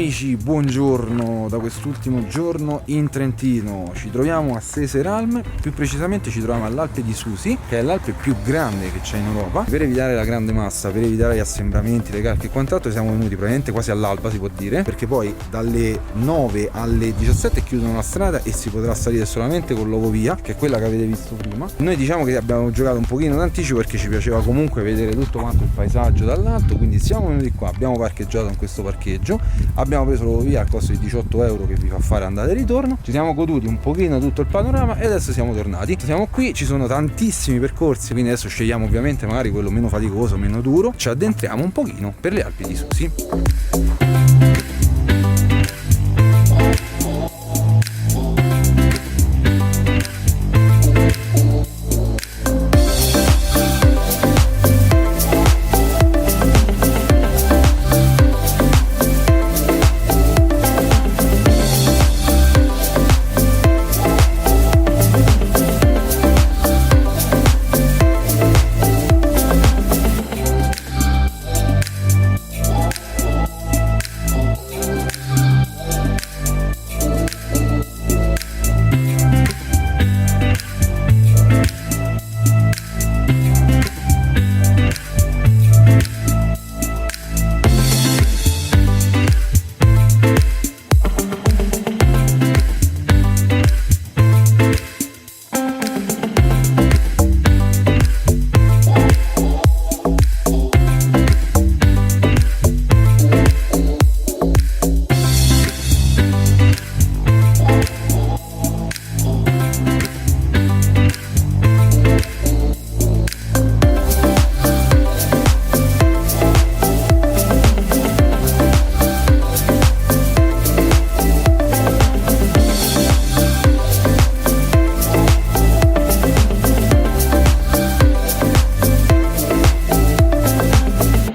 Amici, buongiorno da quest'ultimo giorno in Trentino. Ci troviamo a Seseralm, più precisamente ci troviamo all'Alpe di Siusi, che è l'Alpe più grande che c'è in Europa. Per evitare la grande massa, per evitare gli assembramenti, le calche e quant'altro, siamo venuti praticamente quasi all'alba, si può dire, perché poi dalle 9 alle 17 chiudono la strada e si potrà salire solamente con l'ovovia, che è quella che avete visto prima. Noi diciamo che abbiamo giocato un pochino d'anticipo perché ci piaceva comunque vedere tutto quanto il paesaggio dall'alto, quindi siamo venuti qua, abbiamo parcheggiato in questo parcheggio, abbiamo preso l'ovovia al costo di 18 euro che vi fa fare andata e ritorno, ci siamo goduti un pochino tutto il panorama e adesso siamo tornati. Siamo qui, ci sono tantissimi percorsi, quindi adesso scegliamo ovviamente magari quello meno faticoso, meno duro, ci addentriamo un pochino per le Alpi di Siusi.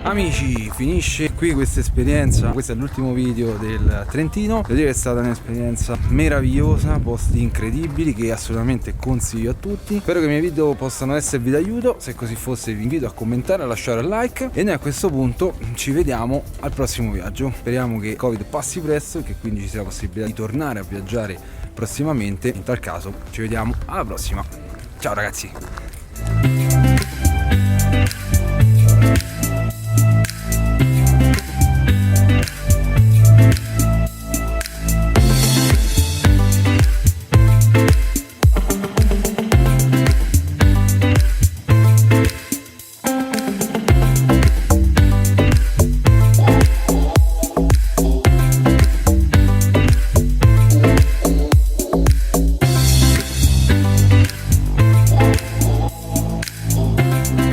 Amici, finisce qui questa esperienza. Questo è l'ultimo video del Trentino. Devo dire che è stata un'esperienza meravigliosa, posti incredibili che assolutamente consiglio a tutti. Spero che i miei video possano esservi d'aiuto. Se così fosse vi invito a commentare, a lasciare un like e noi a questo punto ci vediamo al prossimo viaggio. Speriamo che il Covid passi presto e che quindi ci sia la possibilità di tornare a viaggiare prossimamente. In tal caso ci vediamo alla prossima. Ciao ragazzi!